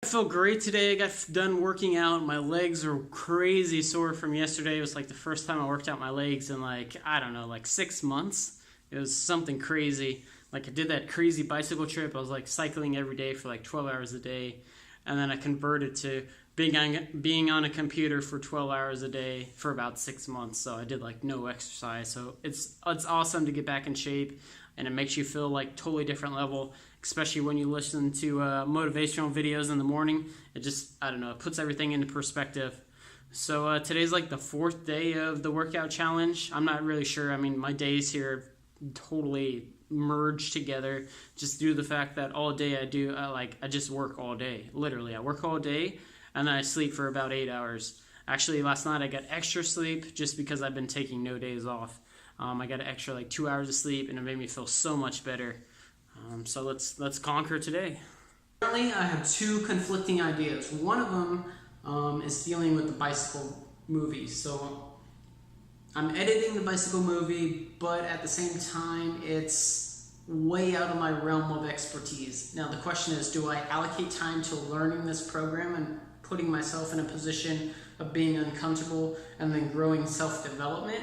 I feel great today. I got done working out. My legs are crazy sore from yesterday. It was like the first time I worked out my legs in I don't know, like 6 months. It was something crazy. Like I did that crazy bicycle trip. I was like cycling every day for like 12 hours a day. And then I converted to being on a computer for 12 hours a day for about 6 months. So I did like no exercise. So it's awesome to get back in shape, and it makes you feel like totally different level, especially when you listen to motivational videos in the morning. It just, I don't know, it puts everything into perspective. So today's like the fourth day of the workout challenge. I'm not really sure. I mean, my days here totally merged together just due to the fact that all day I just work all day. Literally, I work all day and then I sleep for about 8 hours. Actually, last night I got extra sleep just because I've been taking no days off. I got an extra like 2 hours of sleep, and it made me feel so much better. So let's conquer today. Currently, I have two conflicting ideas. One of them is dealing with the bicycle movie. So I'm editing the bicycle movie, but at the same time, it's way out of my realm of expertise. Now the question is, do I allocate time to learning this program and putting myself in a position of being uncomfortable and then growing self-development?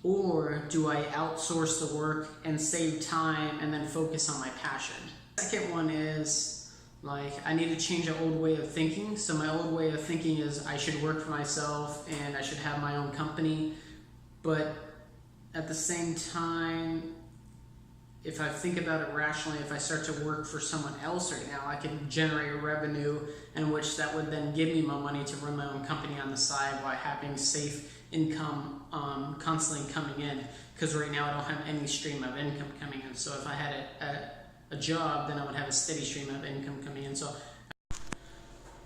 Or do I outsource the work and save time and then focus on my passion? The second one is, I need to change an old way of thinking. So my old way of thinking is I should work for myself and I should have my own company. But at the same time, if I think about it rationally, if I start to work for someone else right now, I can generate a revenue in which that would then give me my money to run my own company on the side while having safe income constantly coming in. Because right now I don't have any stream of income coming in. So if I had a job, then I would have a steady stream of income coming in. So I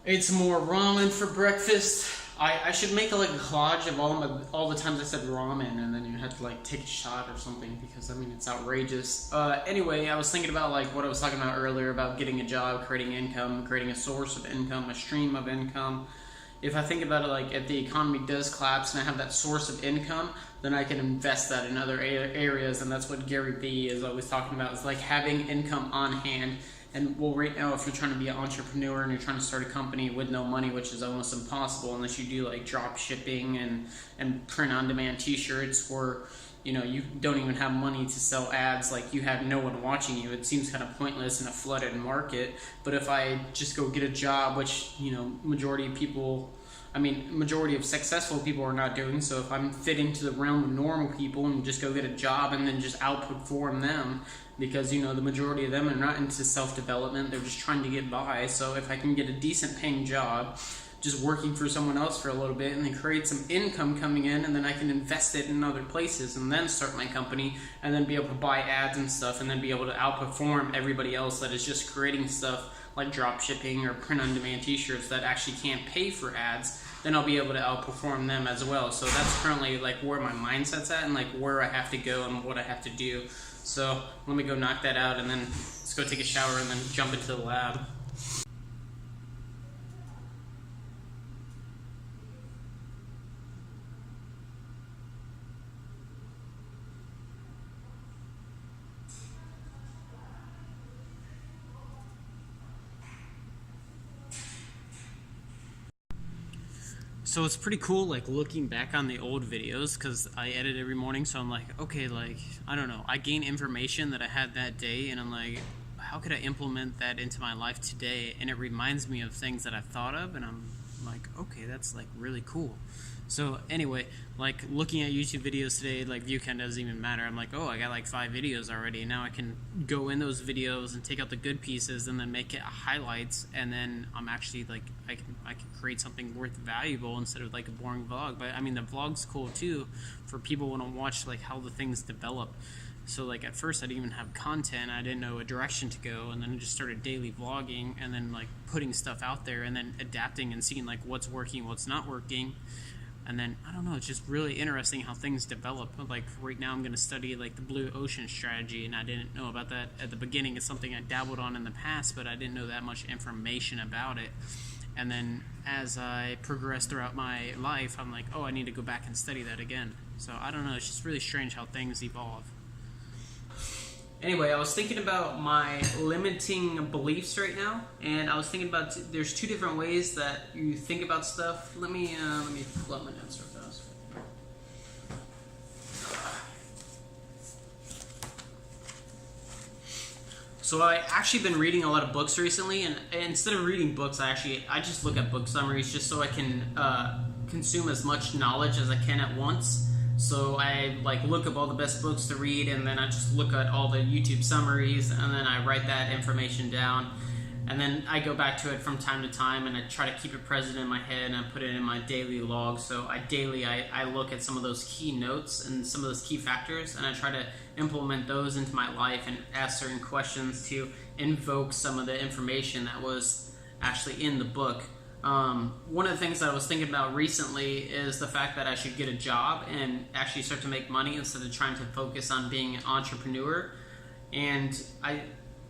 ate some more ramen for breakfast. I should make like a collage of all the times I said ramen, and then you had to like take a shot or something, because I mean it's outrageous. Anyway, I was thinking about like what I was talking about earlier about getting a job, creating income, creating a source of income, a stream of income. If I think about it, like if the economy does collapse and I have that source of income, then I can invest that in other areas, and that's what Gary Vee is always talking about, is like having income on hand. And well, right now, if you're trying to be an entrepreneur and you're trying to start a company with no money, which is almost impossible unless you do like drop shipping and print on demand t-shirts, or you don't even have money to sell ads, like you have no one watching you, it seems kind of pointless in a flooded market. But if I just go get a job, which majority of successful people are not doing, so if I'm fitting to the realm of normal people and just go get a job and then just outperform them, because the majority of them are not into self-development, they're just trying to get by. So if I can get a decent paying job just working for someone else for a little bit and then create some income coming in, and then I can invest it in other places and then start my company and then be able to buy ads and stuff and then be able to outperform everybody else that is just creating stuff like drop shipping or print on demand t-shirts that actually can't pay for ads, then I'll be able to outperform them as well. So that's currently like where my mindset's at and like where I have to go and what I have to do. So let me go knock that out, and then let's go take a shower and then jump into the lab. So it's pretty cool, like looking back on the old videos, because I edit every morning. So I'm like, okay, like I don't know, I gain information that I had that day, and I'm like, how could I implement that into my life today? And it reminds me of things that I've thought of, and I'm like, okay, that's like really cool. So anyway, like looking at YouTube videos today, like view count doesn't even matter. I'm like, oh, I got like 5 videos already. Now I can go in those videos and take out the good pieces and then make it highlights, and then I'm actually like, I can create something worth valuable instead of like a boring vlog. But I mean, the vlog's cool too for people who want to watch like how the things develop. So like at first I didn't even have content, I didn't know a direction to go, and then I just started daily vlogging and then like putting stuff out there and then adapting and seeing like what's working, what's not working. And then, I don't know, it's just really interesting how things develop. Like right now I'm going to study like the blue ocean strategy, and I didn't know about that at the beginning. It's something I dabbled on in the past, but I didn't know that much information about it. And then as I progress throughout my life, I'm like, oh, I need to go back and study that again. So I don't know, it's just really strange how things evolve. Anyway, I was thinking about my limiting beliefs right now, and I was thinking about there's two different ways that you think about stuff. Let me pull up my notes real fast. So I actually been reading a lot of books recently, and instead of reading books, I just look at book summaries just so I can consume as much knowledge as I can at once. So I like look up all the best books to read, and then I just look at all the YouTube summaries, and then I write that information down, and then I go back to it from time to time, and I try to keep it present in my head, and I put it in my daily log. So I look at some of those key notes and some of those key factors, and I try to implement those into my life and ask certain questions to invoke some of the information that was actually in the book. One of the things that I was thinking about recently is the fact that I should get a job and actually start to make money instead of trying to focus on being an entrepreneur. And I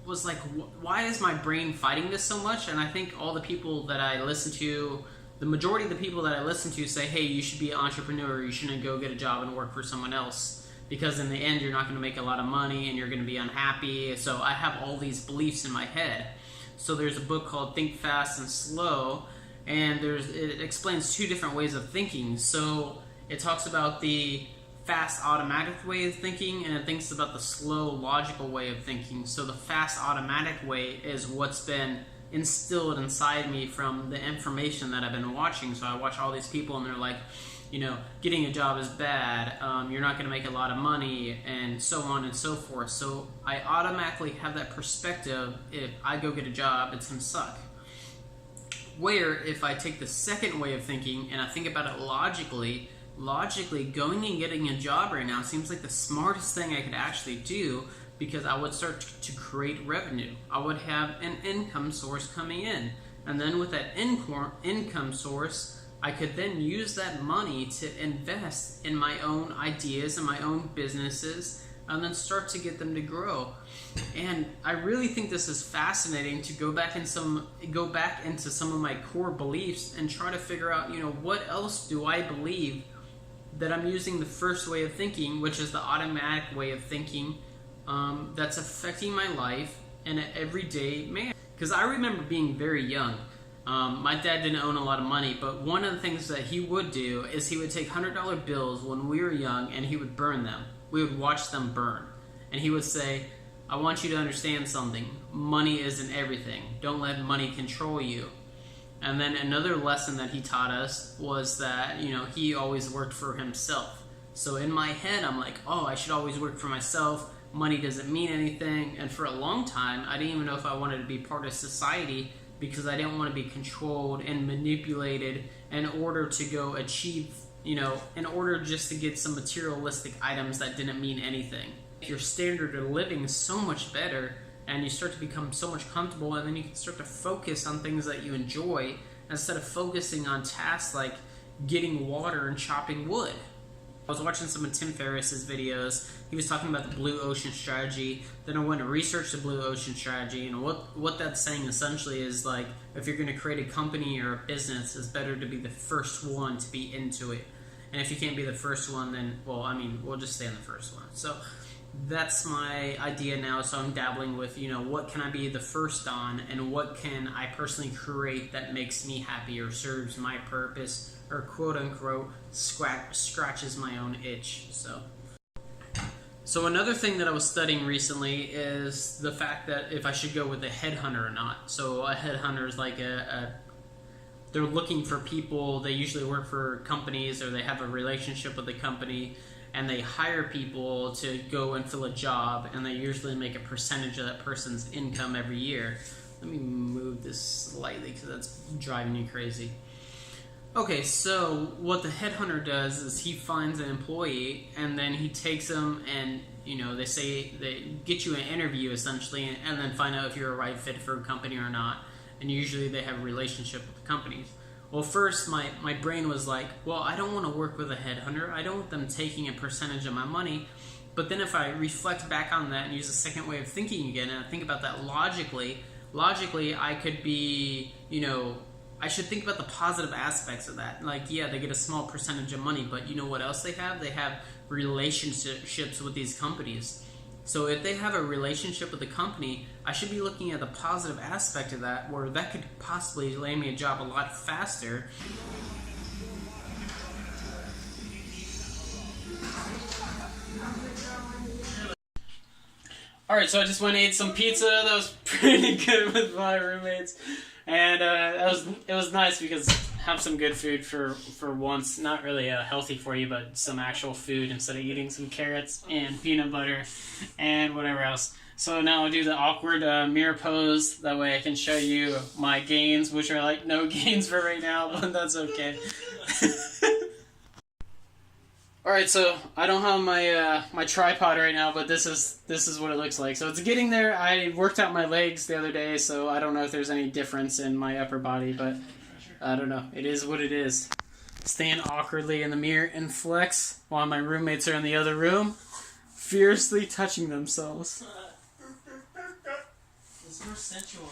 was like, why is my brain fighting this so much? And I think all the people that I listen to, the majority of the people that I listen to say, hey, you should be an entrepreneur, you shouldn't go get a job and work for someone else, because in the end you're not going to make a lot of money and you're going to be unhappy. So I have all these beliefs in my head. So there's a book called Think Fast and Slow, and it explains two different ways of thinking. So it talks about the fast automatic way of thinking, and it thinks about the slow logical way of thinking. So the fast automatic way is what's been instilled inside me from the information that I've been watching. So I watch all these people and they're like, getting a job is bad, you're not going to make a lot of money, and so on and so forth. So I automatically have that perspective, if I go get a job, it's going to suck. Where if I take the second way of thinking and I think about it logically, going and getting a job right now seems like the smartest thing I could actually do, because I would start to create revenue. I would have an income source coming in, and then with that income source, I could then use that money to invest in my own ideas and my own businesses, and then start to get them to grow. And I really think this is fascinating to go back into some of my core beliefs and try to figure out, what else do I believe that I'm using the first way of thinking, which is the automatic way of thinking, that's affecting my life in an everyday manner. Because I remember being very young. My dad didn't own a lot of money, but one of the things that he would do is he would take $100 bills when we were young and he would burn them. We would watch them burn. And he would say, I want you to understand something. Money isn't everything. Don't let money control you. And then another lesson that he taught us was that, he always worked for himself. So in my head, I'm like, oh, I should always work for myself. Money doesn't mean anything. And for a long time, I didn't even know if I wanted to be part of society, because I didn't want to be controlled and manipulated in order to go achieve, in order just to get some materialistic items that didn't mean anything. Your standard of living is so much better, and you start to become so much comfortable, and then you can start to focus on things that you enjoy instead of focusing on tasks like getting water and chopping wood. I was watching some of Tim Ferriss's videos. He was talking about the Blue Ocean Strategy. Then I went to research the Blue Ocean Strategy, and what that's saying essentially is, like, if you're going to create a company or a business, it's better to be the first one to be into it. And if you can't be the first one, then, we'll just stay on the first one. So that's my idea now. So I'm dabbling with, what can I be the first on, and what can I personally create that makes me happy or serves my purpose, or quote unquote scratches my own itch. So another thing that I was studying recently is the fact that if I should go with a headhunter or not. So a headhunter is like they're looking for people. They usually work for companies, or they have a relationship with the company, and they hire people to go and fill a job, and they usually make a percentage of that person's income every year. Let me move this slightly because that's driving me crazy. Okay, so what the headhunter does is he finds an employee, and then he takes them, and they get you an interview essentially, and then find out if you're a right fit for a company or not. And usually they have a relationship with the companies. Well, first my brain was like, well, I don't want to work with a headhunter. I don't want them taking a percentage of my money. But then if I reflect back on that and use a second way of thinking again, and I think about that logically I could be, I should think about the positive aspects of that. Like, yeah, they get a small percentage of money, but you know what else they have? They have relationships with these companies. So if they have a relationship with the company, I should be looking at the positive aspect of that, where that could possibly land me a job a lot faster. Alright, so I just went and ate some pizza. That was pretty good with my roommates. And it was nice because have some good food for once. Not really healthy for you, but some actual food instead of eating some carrots and peanut butter and whatever else. So now I'll do the awkward mirror pose. That way I can show you my gains, which are like no gains for right now, but that's okay. Alright, so I don't have my my tripod right now, but this is what it looks like. So it's getting there. I worked out my legs the other day, so I don't know if there's any difference in my upper body, but I don't know. It is what it is. Stand awkwardly in the mirror and flex while my roommates are in the other room, fiercely touching themselves. It's more sensual.